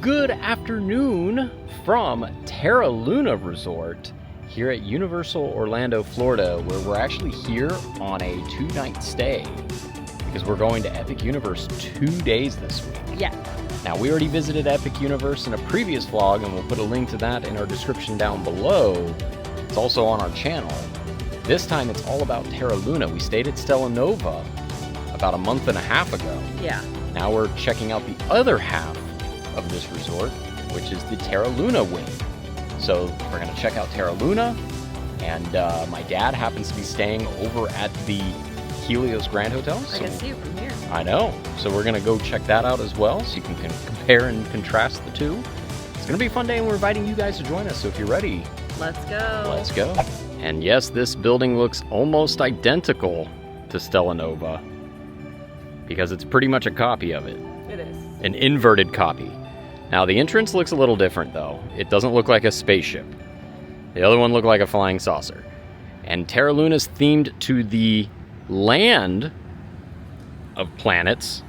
Good afternoon from Terra Luna Resort here at Universal Orlando, Florida, where we're actually here on a 2-night stay because we're going to Epic Universe 2 days this week. Yeah. Now, we already visited Epic Universe in a previous vlog, and we'll put a link to that in our description down below. It's also on our channel. This time, it's all about Terra Luna. We stayed at Stella Nova about a month and a half ago. Yeah. Now we're checking out the other half of this resort, which is the Terra Luna wing. So we're going to check out Terra Luna, and my dad happens to be staying over at the Helios Grand Hotel. I can see it from here. I know. So we're going to go check that out as well, so you can compare and contrast the two. It's going to be a fun day, and we're inviting you guys to join us. So if you're ready, let's go. Let's go. And yes, this building looks almost identical to Stella Nova because it's pretty much a copy of it. It is. An inverted copy. Now, the entrance looks a little different, though. It doesn't look like a spaceship. The other one looked like a flying saucer. And Terra Luna's themed to the land of planets,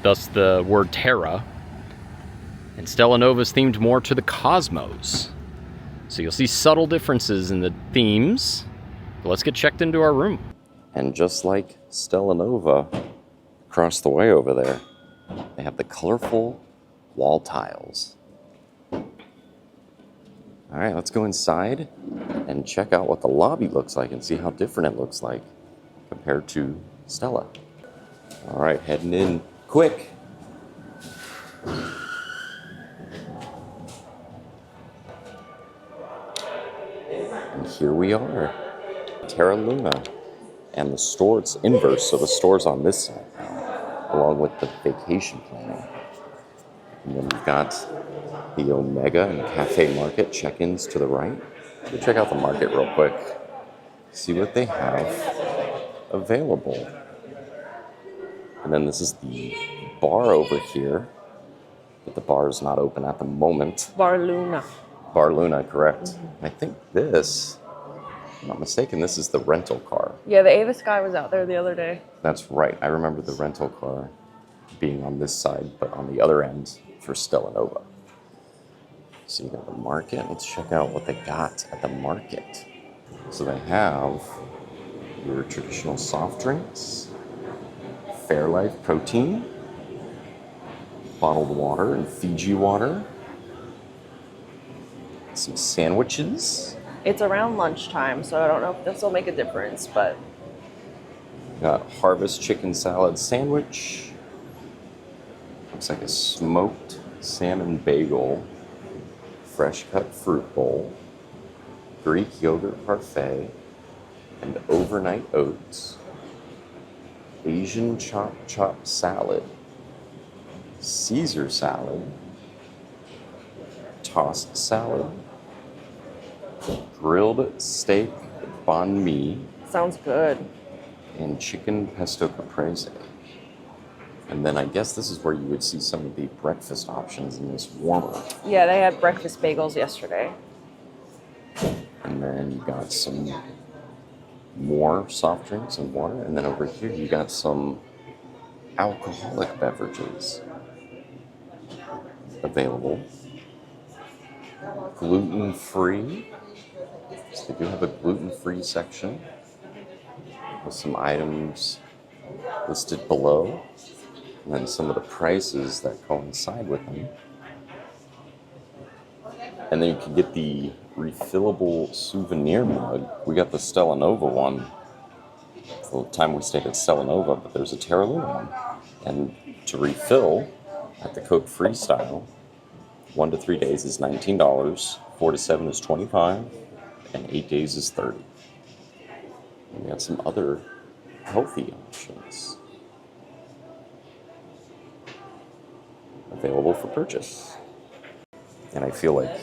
thus the word Terra. And Stella Nova's themed more to the cosmos. So you'll see subtle differences in the themes. But let's get checked into our room. And just like Stella Nova, across the way over there, they have the colorful wall tiles. All right, let's go inside and check out what the lobby looks like and see how different it looks like compared to Stella. All right, heading in quick. And here we are, Terra Luna. And the store, it's inverse, so the store's on this side now, along with the vacation planning. And then we've got the Omega and Cafe Market check-ins to the right. We'll check out the market real quick, see what they have available. And then this is the bar over here, but the bar is not open at the moment. Bar Luna. Bar Luna, correct. Mm-hmm. I think this, if I'm not mistaken, this is the rental car. Yeah, the Ava Sky was out there the other day. That's right. I remember the rental car being on this side, but on the other end for Stella Nova. So you got the market. Let's check out what they got at the market. So they have your traditional soft drinks, Fairlife protein, bottled water and Fiji water, some sandwiches. It's around lunchtime, so I don't know if this will make a difference, but... Got Harvest chicken salad sandwich. Looks like a smoked salmon bagel, fresh cut fruit bowl, Greek yogurt parfait, and overnight oats, Asian chop salad, Caesar salad, tossed salad, grilled steak banh mi, sounds good. and chicken pesto caprese. And then I guess this is where you would see some of the breakfast options in this warmer. Yeah, they had breakfast bagels yesterday. And then you got some more soft drinks and water. And then over here you got some alcoholic beverages available. Gluten-free. So they do have a gluten-free section with some items listed below. And then some of the prices that coincide with them. And then you can get the refillable souvenir mug. We got the Stella Nova one for the time we stayed at Stella Nova, but there's a Terra Luna one. And to refill at the Coke Freestyle, 1 to 3 days is $19, 4 to 7 is $25, and 8 days is $30. And we got some other healthy options available for purchase. And I feel like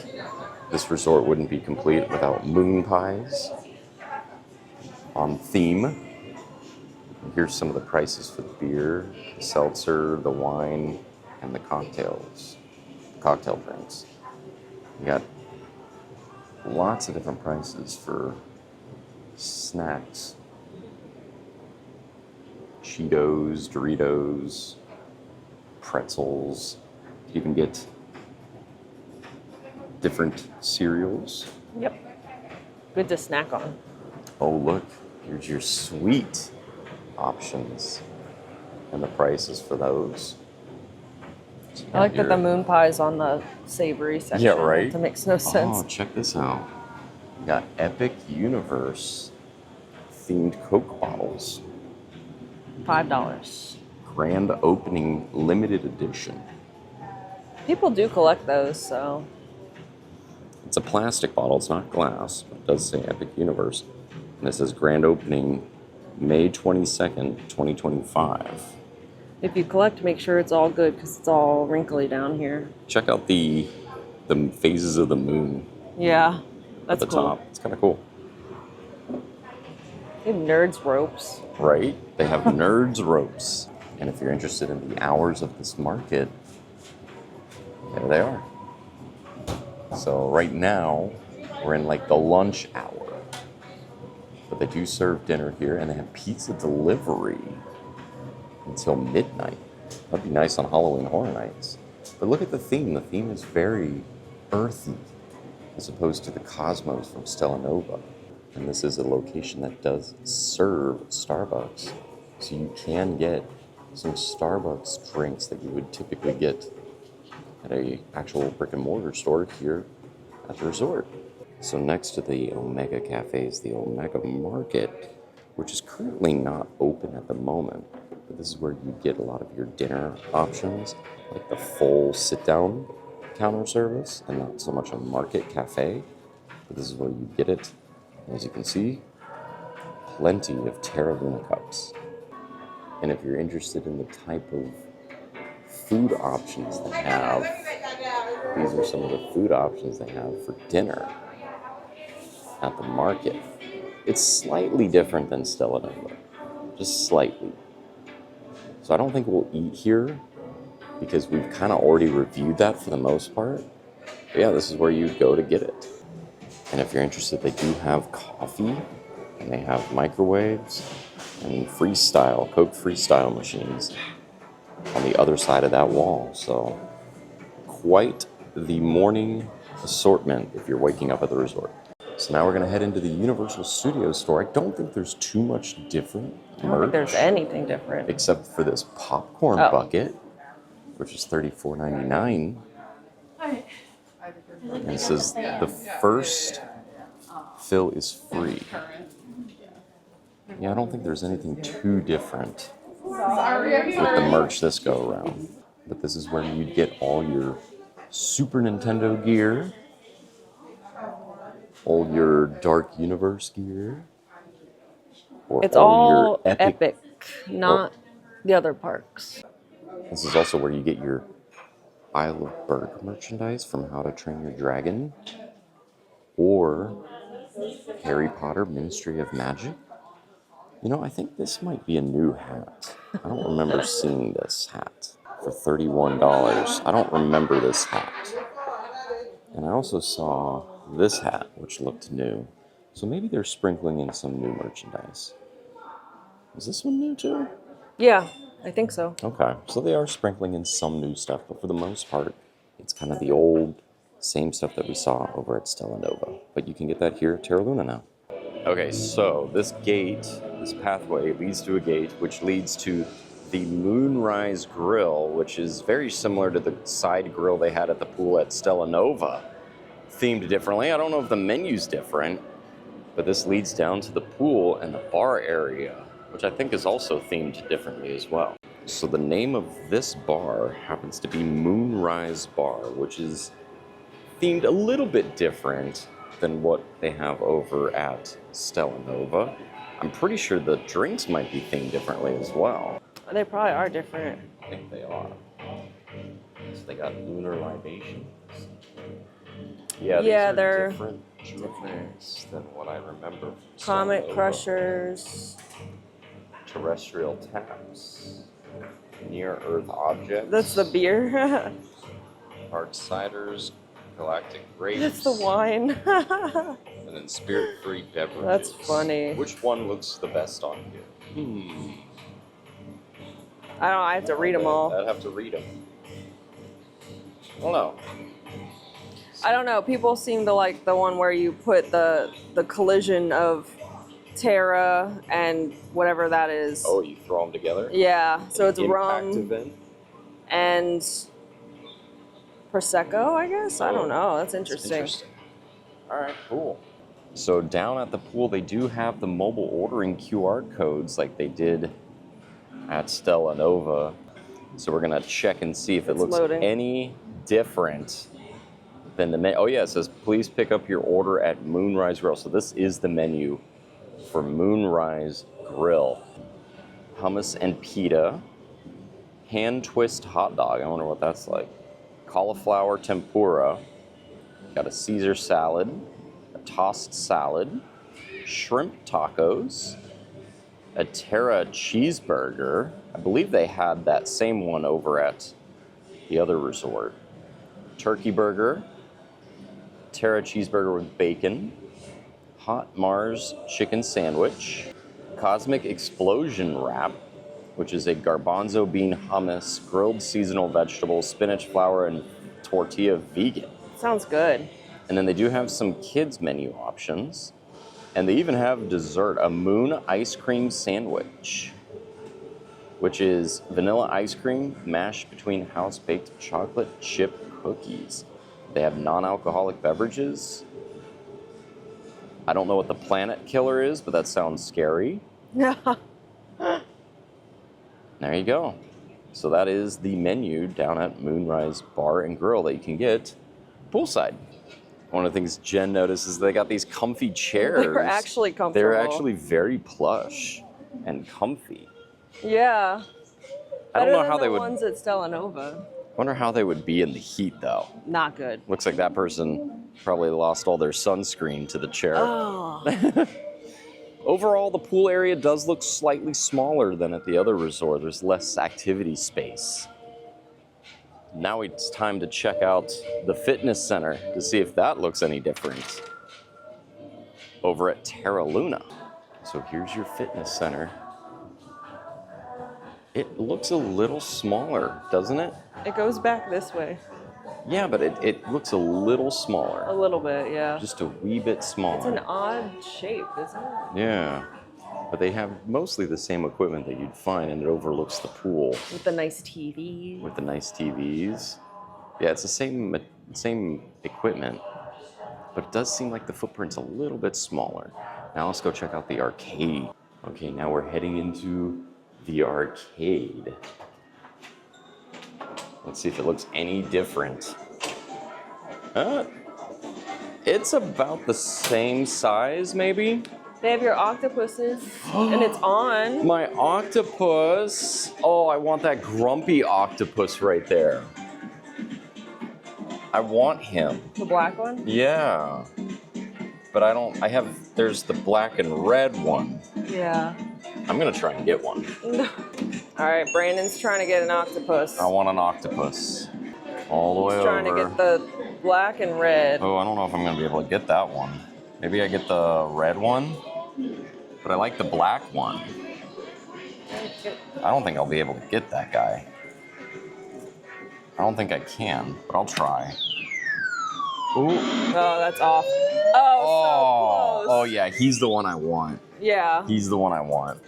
this resort wouldn't be complete without moon pies on theme. And here's some of the prices for the beer, the seltzer, the wine, and the cocktails, cocktail drinks. You got lots of different prices for snacks. Cheetos, Doritos, pretzels, You can get different cereals. Yep. Good to snack on. Oh, look, here's your sweet options and the prices for those. So I like that the moon pie is on the savory section. Yeah, right? That makes no sense. Oh, check this out. We got Epic Universe themed Coke bottles. $5. Grand opening limited edition. People do collect those, so. It's a plastic bottle, it's not glass, but it does say Epic Universe. And it says grand opening May 22nd, 2025. If you collect, make sure it's all good because it's all wrinkly down here. Check out the phases of the moon Yeah, at that's the cool. top. It's kind of cool. They have nerds ropes. Right? They have nerds ropes. And if you're interested in the hours of this market, there they are. So right now, we're in like the lunch hour. But they do serve dinner here, and they have pizza delivery until midnight. That'd be nice on Halloween Horror Nights. But look at the theme. The theme is very earthy, as opposed to the cosmos from Stella Nova. And this is a location that does serve Starbucks. So you can get some Starbucks drinks that you would typically get at a actual brick and mortar store here at the resort. So next to the Omega Cafe is the Omega Market, which is currently not open at the moment. But this is where you get a lot of your dinner options, like the full sit-down counter service, and not so much a market cafe. But this is where you get it. As you can see, plenty of Terra Luna cups. And if you're interested in the type of food options they have, these are some of the food options they have for dinner at the market. It's slightly different than Stella Nova, just slightly. So I don't think we'll eat here because we've kind of already reviewed that for the most part. But yeah, this is where you go to get it. And if you're interested, they do have coffee, and they have microwaves and freestyle, Coke freestyle machines on the other side of that wall. So quite the morning assortment if you're waking up at the resort. So now we're going to head into the Universal Studios store. I don't think there's too much different merch. I don't think there's anything different. Except for this popcorn bucket, which is $34.99. And it says the first fill is free. Yeah, I don't think there's anything too different with the merch this go around. But this is where you'd get all your Super Nintendo gear, all your Dark Universe gear, or It's all your epic, not the other parks. This is also where you get your Isle of Berg merchandise from How to Train Your Dragon, or Harry Potter Ministry of Magic. You know, I think this might be a new hat. I don't remember seeing this hat for $31. I don't remember this hat. And I also saw this hat, which looked new. So maybe they're sprinkling in some new merchandise. Is this one new too? Yeah, I think so. Okay, so they are sprinkling in some new stuff, but for the most part, it's kind of the old, same stuff that we saw over at Stella Nova. But you can get that here at Terra Luna now. Okay, so this gate, this pathway leads to a gate, which leads to the Moonrise Grill, which is very similar to the side grill they had at the pool at Stella Nova, themed differently. I don't know if the menu's different, but this leads down to the pool and the bar area, which I think is also themed differently as well. So the name of this bar happens to be Moonrise Bar, which is themed a little bit different than what they have over at Stella Nova. I'm pretty sure the drinks might be themed differently as well. They probably are different. I think they are. So they got lunar libations. Yeah, these are they're different drinks than what I remember. From Comet Stella Nova. Crushers. Terrestrial taps. Near Earth objects. That's the beer. Hard ciders. Galactic grapes. It's the wine. And then spirit-free beverages. That's funny. Which one looks the best on you? I have to read them all. I'd have to read them. I don't know. I don't know. People seem to like the one where you put the collision of Terra and whatever that is. Oh, you throw them together? Yeah. So it's Impact rum event? and Prosecco, I guess. I don't know. That's That's interesting. All right, cool. So down at the pool, they do have the mobile ordering QR codes like they did at Stella Nova. So we're gonna check and see if it looks loading. any different than the menu. Oh yeah, it says please pick up your order at Moonrise Grill. So this is the menu for Moonrise Grill. Hummus and pita, hand twist hot dog. I wonder what that's like. Cauliflower tempura. Got a Caesar salad, a tossed salad, shrimp tacos, a Terra cheeseburger. I believe they had that same one over at the other resort. Turkey burger, Terra cheeseburger with bacon, hot Mars chicken sandwich, cosmic explosion wrap, which is a garbanzo bean hummus, grilled seasonal vegetables, spinach, flour, and tortilla vegan. Sounds good. And then they do have some kids menu options. And they even have dessert, a moon ice cream sandwich, which is vanilla ice cream mashed between house-baked chocolate chip cookies. They have non-alcoholic beverages. I don't know what the planet killer is, but that sounds scary. There you go. So that is the menu down at Moonrise Bar and Grill that you can get poolside. One of the things Jen noticed is they got these comfy chairs. They're actually comfortable. They're actually very plush and comfy. Yeah. I don't know Better how than they the would. ones at Stella Nova. Wonder how they would be in the heat though. Not good. Looks like that person probably lost all their sunscreen to the chair. Oh. Overall, the pool area does look slightly smaller than at the other resort. There's less activity space. Now it's time to check out the fitness center to see if that looks any different over at Terra Luna. So here's your fitness center. It looks a little smaller, doesn't it? It goes back this way. Yeah, but it looks a little smaller. A little bit, yeah. Just a wee bit smaller. It's an odd shape, isn't it? Yeah. But they have mostly the same equipment that you'd find, and it overlooks the pool. With the nice TV. With the nice TVs. Yeah, it's the same equipment, but it does seem like the footprint's a little bit smaller. Now let's go check out the arcade. Okay, now we're heading into the arcade. Let's see if it looks any different. It's about the same size, maybe? They have your octopuses, and it's on. My octopus. Oh, I want that grumpy octopus right there. I want him. The black one? Yeah. But there's the black and red one. Yeah. I'm gonna try and get one. All right, Brandon's trying to get an octopus. I want an octopus. All the way He's over. trying to get the black and red. Oh, I don't know if I'm gonna be able to get that one. Maybe I get the red one, but I like the black one. I don't think I'll be able to get that guy. I don't think I can, but I'll try. Ooh. Oh, that's off. Oh, so close. Oh yeah, he's the one I want. Yeah. He's the one I want.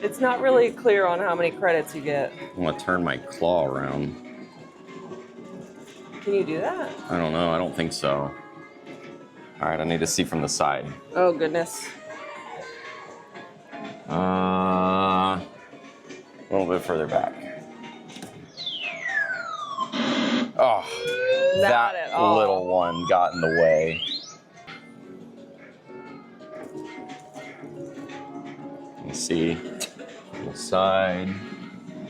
It's not really clear on how many credits you get. I'm gonna turn my claw around. Can you do that? I don't know, I don't think so. All right, I need to see from the side. Oh, goodness. A little bit further back. Oh, Not that at all. little one got in the way. Let me see. The side.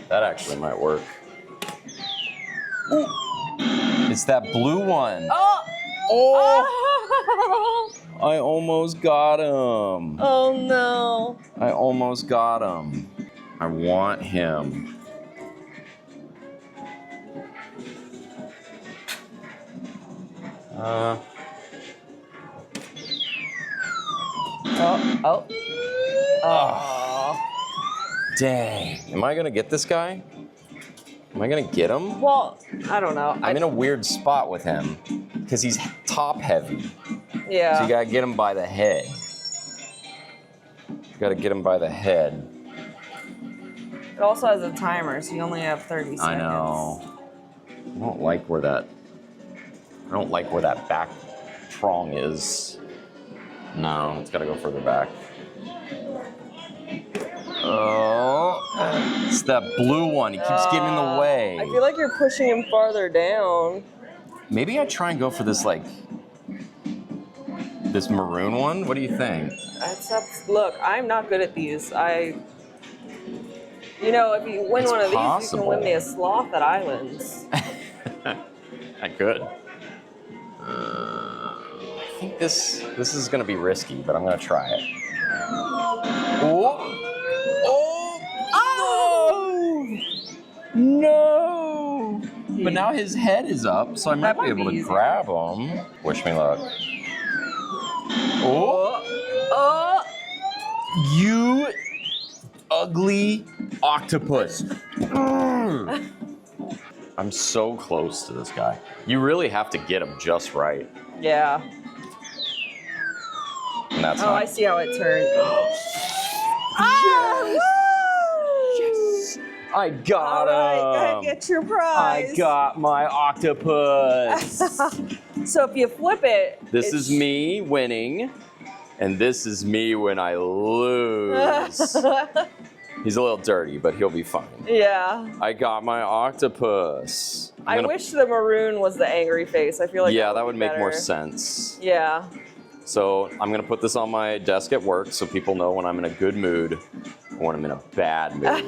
That actually might work. Ooh. It's that blue one. Oh! Oh! I almost got him. Oh, no. I almost got him. I want him. Oh. Dang. Am I gonna get this guy? Am I gonna get him? Well, I don't know. I'm in a weird spot with him because he's top heavy. Yeah. So you gotta get him by the head. Gotta get him by the head. It also has a timer, so you only have 30 seconds. I know. I don't like where that back prong is. No, it's gotta go further back. Oh, it's that blue one. He keeps getting in the way. I feel like you're pushing him farther down. Maybe I try and go for this this maroon one. What do you think? Look, I'm not good at these. If you win It's one of possible. these, you can win me a sloth at Islands. I could. I think this is gonna be risky, but I'm gonna try it. Oh! No! But now his head is up, so I might be able to grab him. Wish me luck. Oh! You ugly octopus. I'm so close to this guy. You really have to get him just right. Yeah. And that's I see how it turned. Yes! I got him! Gotta get your prize. I got my octopus! So if you flip it... This is me winning, and this is me when I lose. He's a little dirty, but he'll be fine. Yeah. I got my octopus. I wish the maroon was the angry face. I feel like that would make more better. sense. Yeah. So I'm gonna put this on my desk at work so people know when I'm in a good mood or when I'm in a bad mood.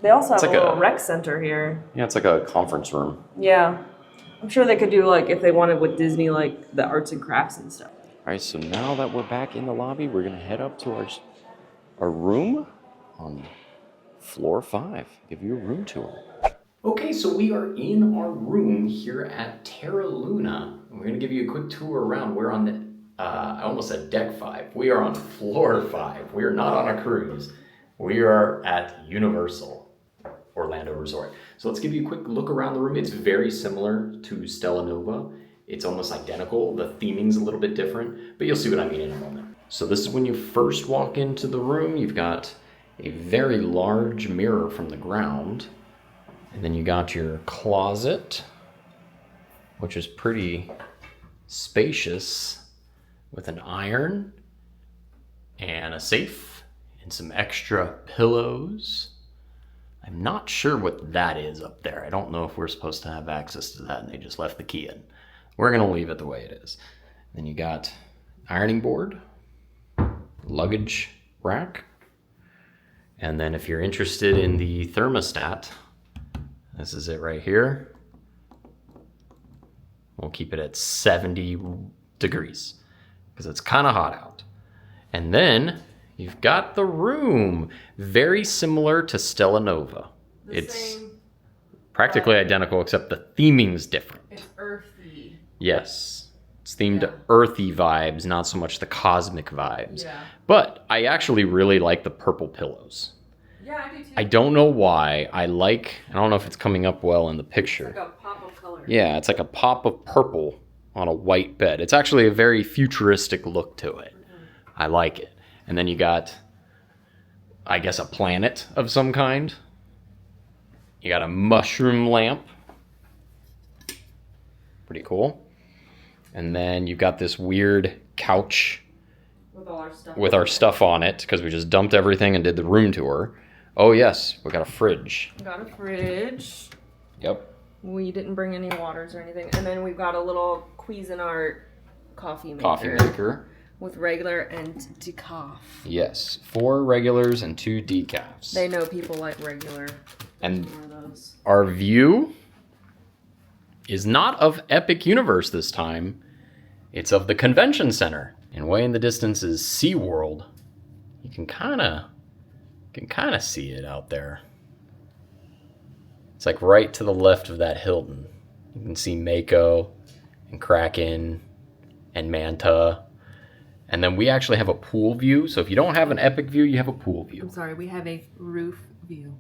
They also have like a little a- rec center here. Yeah, it's like a conference room. Yeah. I'm sure they could do, if they wanted with Disney, the arts and crafts and stuff. All right, so now that we're back in the lobby, we're gonna head up to our room on floor 5. Give you a room tour. Okay, so we are in our room here at Terra Luna. We're gonna give you a quick tour around. We're on the, I almost said deck 5. We are on floor 5. We are not on a cruise. We are at Universal Orlando Resort. So let's give you a quick look around the room. It's very similar to Stella Nova. It's almost identical. The theming's a little bit different, but you'll see what I mean in a moment. So this is when you first walk into the room. You've got a very large mirror from the ground. And then you got your closet, which is pretty spacious, with an iron and a safe and some extra pillows. I'm not sure what that is up there. I don't know if we're supposed to have access to that and they just left the key in. We're gonna leave it the way it is. Then you got ironing board, luggage rack, and then if you're interested in the thermostat, this is it right here. We'll keep it at 70 degrees because it's kind of hot out. And then you've got the room, very similar to Stella Nova. It's practically identical except the theming's different. It's earthy. Yes. It's themed earthy vibes, not so much the cosmic vibes. Yeah. But I actually really like the purple pillows. Yeah, I do too. I don't know why. I don't know if it's coming up well in the picture. It's like a pop of color. Yeah, it's like a pop of purple on a white bed. It's actually a very futuristic look to it. Mm-hmm. I like it. And then you got, I guess, a planet of some kind. You got a mushroom lamp. Pretty cool. And then you've got this weird couch with our stuff on it because we just dumped everything and did the room tour. Oh yes, we got a fridge. Got a fridge. Yep. We didn't bring any waters or anything. And then we've got a little Cuisinart coffee maker. Coffee maker. With regular and decaf. Yes, 4 regulars and 2 decafs. They know people like regular. And our view is not of Epic Universe this time. It's of the convention center. And way in the distance is SeaWorld. You can kind of see it out there. It's like right to the left of that Hilton. You can see Mako and Kraken and Manta. And then we actually have a pool view. So if you don't have an Epic view, you have a pool view. I'm sorry, we have a roof view.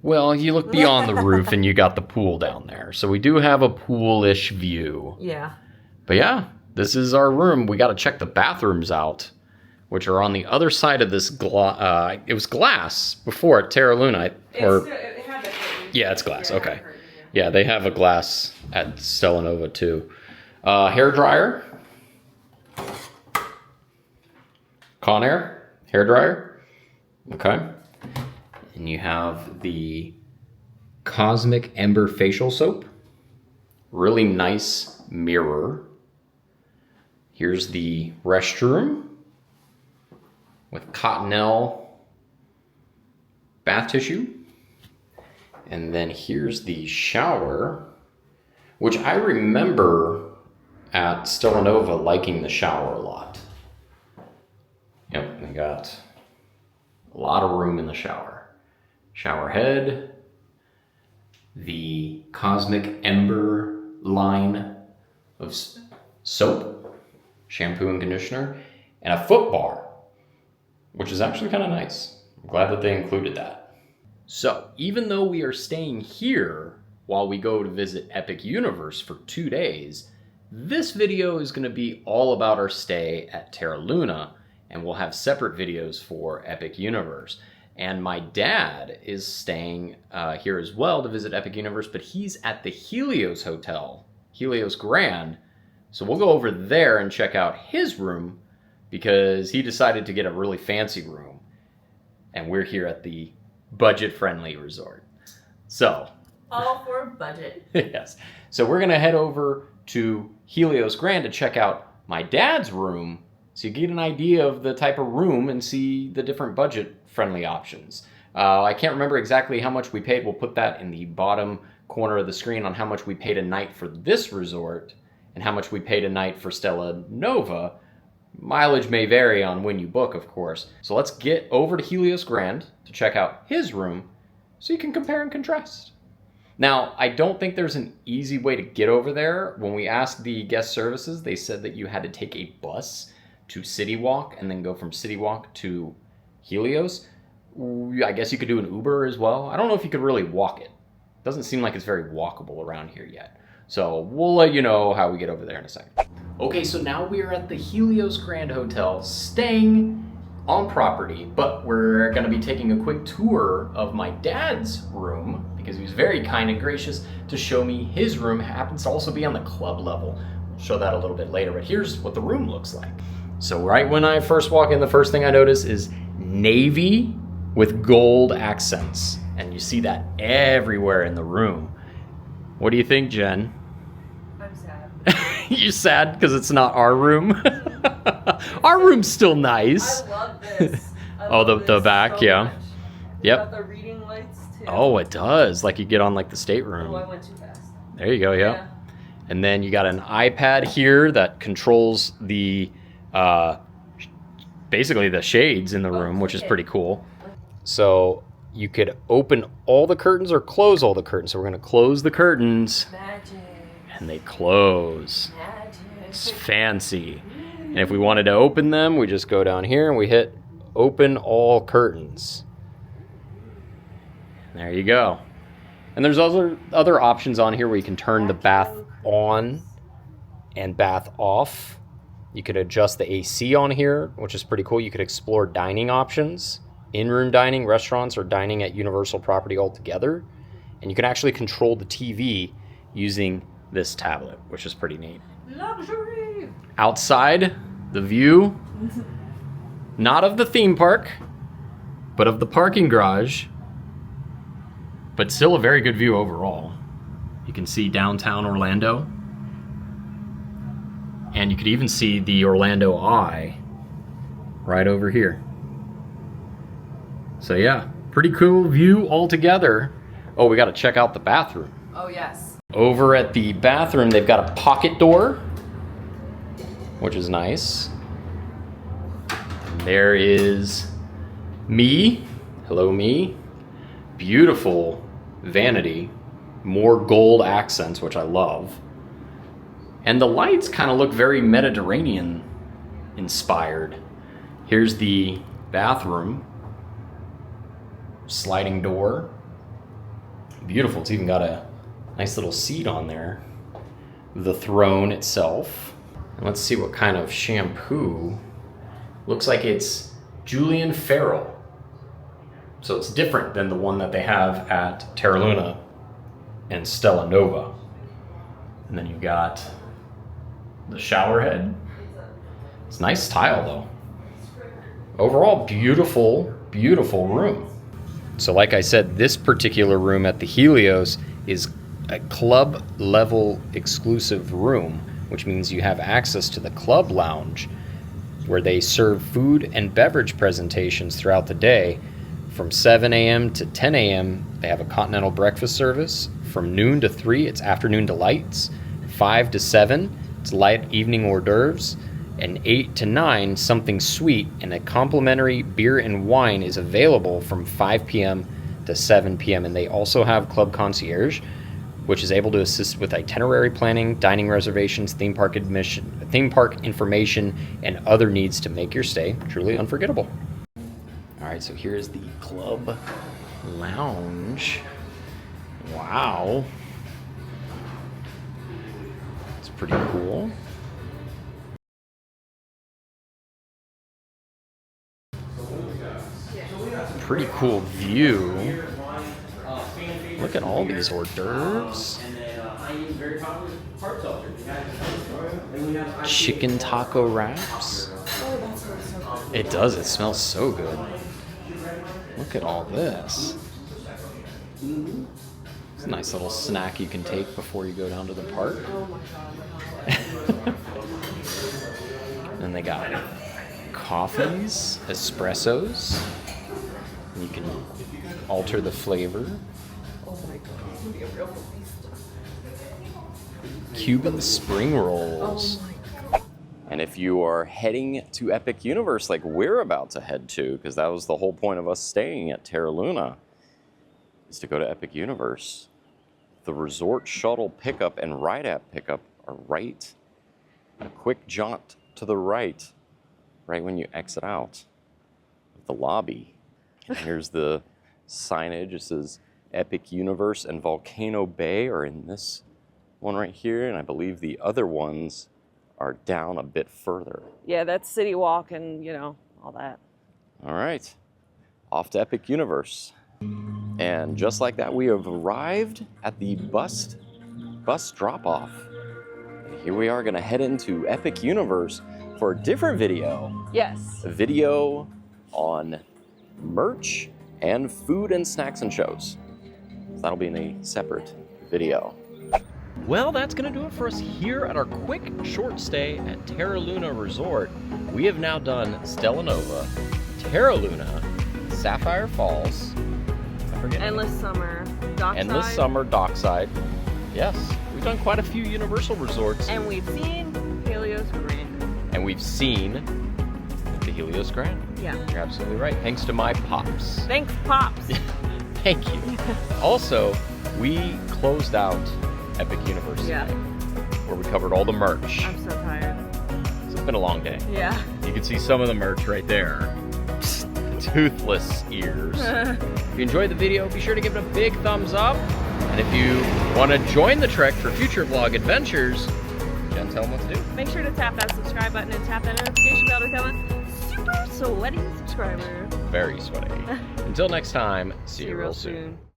Well, you look beyond the roof and you got the pool down there. So we do have a pool-ish view. Yeah. But yeah, this is our room. We got to check the bathrooms out, which are on the other side of this it was glass before at Terra Luna. It had the curtain. Yeah, it's glass. Yeah, Okay. Yeah, they have a glass at Stella Nova too. Hair dryer. Conair hair dryer. Okay. And you have the Cosmic Ember facial soap. Really nice mirror. Here's the restroom with Cottonelle bath tissue. And then here's the shower, which I remember at Stella Nova liking the shower a lot. Yep, we got a lot of room in the shower. Shower head, the Cosmic Ember line of soap, shampoo and conditioner, and a foot bar, which is actually kind of nice. I'm glad that they included that. So even though we are staying here while we go to visit Epic Universe for 2 days, this video is going to be all about our stay at Terra Luna, and we'll have separate videos for Epic Universe. And my dad is staying here as well to visit Epic Universe, but he's at the Helios Hotel, Helios Grand. So we'll go over there and check out his room because he decided to get a really fancy room. And we're here at the budget-friendly resort. So. All for budget. Yes. So we're going to head over to Helios Grand to check out my dad's room so you get an idea of the type of room and see the different budget-friendly options. I can't remember exactly how much we paid. We'll put that in the bottom corner of the screen on how much we paid a night for this resort and how much we paid a night for Stella Nova. Mileage may vary on when you book, of course. So let's get over to Helios Grand to check out his room so you can compare and contrast. Now, I don't think there's an easy way to get over there. When we asked the guest services, they said that you had to take a bus to City Walk and then go from City Walk to Helios. I guess you could do an Uber as well. I don't know if you could really walk it. Doesn't seem like it's very walkable around here yet. So we'll let you know how we get over there in a second. Okay, so now we are at the Helios Grand Hotel, staying on property, but we're gonna be taking a quick tour of my dad's room because he was very kind and gracious to show me his room. It happens to also be on the club level. We'll show that a little bit later, but here's what the room looks like. So right when I first walk in, the first thing I notice is navy with gold accents. And you see that everywhere in the room. What do you think, Jen? I'm sad. You sad because it's not our room? Our room's still nice. I love this. The back, so yeah. much. Yep. Got the reading lights too. Oh, it does. Like you get on like the stateroom. Oh, I went too fast. There you go, yeah. And then you got an iPad here that controls the basically the shades in the room, which is pretty cool. So you could open all the curtains or close all the curtains. So we're going to close the curtains. Magic. And they close. Magic. It's fancy. And if we wanted to open them, we just go down here and we hit open all curtains. And there you go. And there's other options on here where you can turn the bath on and bath off. You could adjust the AC on here, which is pretty cool. You could explore dining options, in-room dining, restaurants, or dining at Universal property altogether. And you can actually control the TV using this tablet, which is pretty neat. Luxury! Outside, the view, not of the theme park, but of the parking garage, but still a very good view overall. You can see downtown Orlando. And you could even see the Orlando Eye right over here. So yeah, pretty cool view altogether. Oh, we got to check out the bathroom. Oh, yes. Over at the bathroom, they've got a pocket door, which is nice. And there is me. Hello, me. Beautiful vanity. More gold accents, which I love. And the lights kind of look very Mediterranean inspired. Here's the bathroom. Sliding door. beautiful. It's even got a nice little seat on there. The throne itself. And let's see what kind of shampoo. Looks like it's Julian Farrell. So it's different than the one that they have at Terra Luna and Stella Nova. And then you've got the shower head. It's nice tile though. Overall, beautiful, beautiful room. So like I said, this particular room at the Helios is a club level exclusive room, which means you have access to the club lounge where they serve food and beverage presentations throughout the day. From 7 a.m. to 10 a.m., they have a continental breakfast service. From noon to 3, it's afternoon delights. 5 to 7, it's light evening hors d'oeuvres. And 8 to 9, something sweet, and a complimentary beer and wine is available from 5 p.m. to 7 p.m. And they also have Club Concierge, which is able to assist with itinerary planning, dining reservations, theme park information, and other needs to make your stay truly unforgettable. All right, so here's the club lounge. Wow. It's pretty cool. Pretty cool view. Look at all these hors d'oeuvres. Chicken taco wraps. It does, it smells so good. Look at all this. It's a nice little snack you can take before you go down to the park. And they got coffees, espressos. You can alter the flavor. Oh my god, be a real Cuban spring rolls. Oh my god. And if you are heading to Epic Universe like we're about to head to, because that was the whole point of us staying at Terra Luna, is to go to Epic Universe. The resort shuttle pickup and ride app pickup are right, a quick jaunt to the right when you exit out of the lobby. And here's the signage. It says Epic Universe and Volcano Bay are in this one right here, and I believe the other ones are down a bit further. Yeah, that's City Walk and, you know, all that. All right, off to Epic Universe. And just like that, we have arrived at the bus drop-off. And here we are gonna head into Epic Universe for a different video. Yes. A video on merch and food and snacks and shows. So that'll be in a separate video. Well, that's going to do it for us here at our quick short stay at Terra Luna Resort. We have now done Stella Nova, Terra Luna, Sapphire Falls, Endless Summer, Dockside. Endless Summer, Dockside. Yes, we've done quite a few Universal resorts. And we've seen Helios Grand. And we've seen the Helios Grand. Yeah. You're absolutely right. Thanks to my pops. Thanks, Pops. Thank you. Also, we closed out Epic Universe Yeah. today, where we covered all the merch. I'm so tired. It's been a long day. Yeah. You can see some of the merch right there. Toothless ears. If you enjoyed the video, be sure to give it a big thumbs up. And if you want to join the trek for future vlog adventures, Jen, tell them what to do. Make sure to tap that subscribe button and tap that notification bell to become a super sweaty subscriber. Very sweaty. Until next time, see you real soon.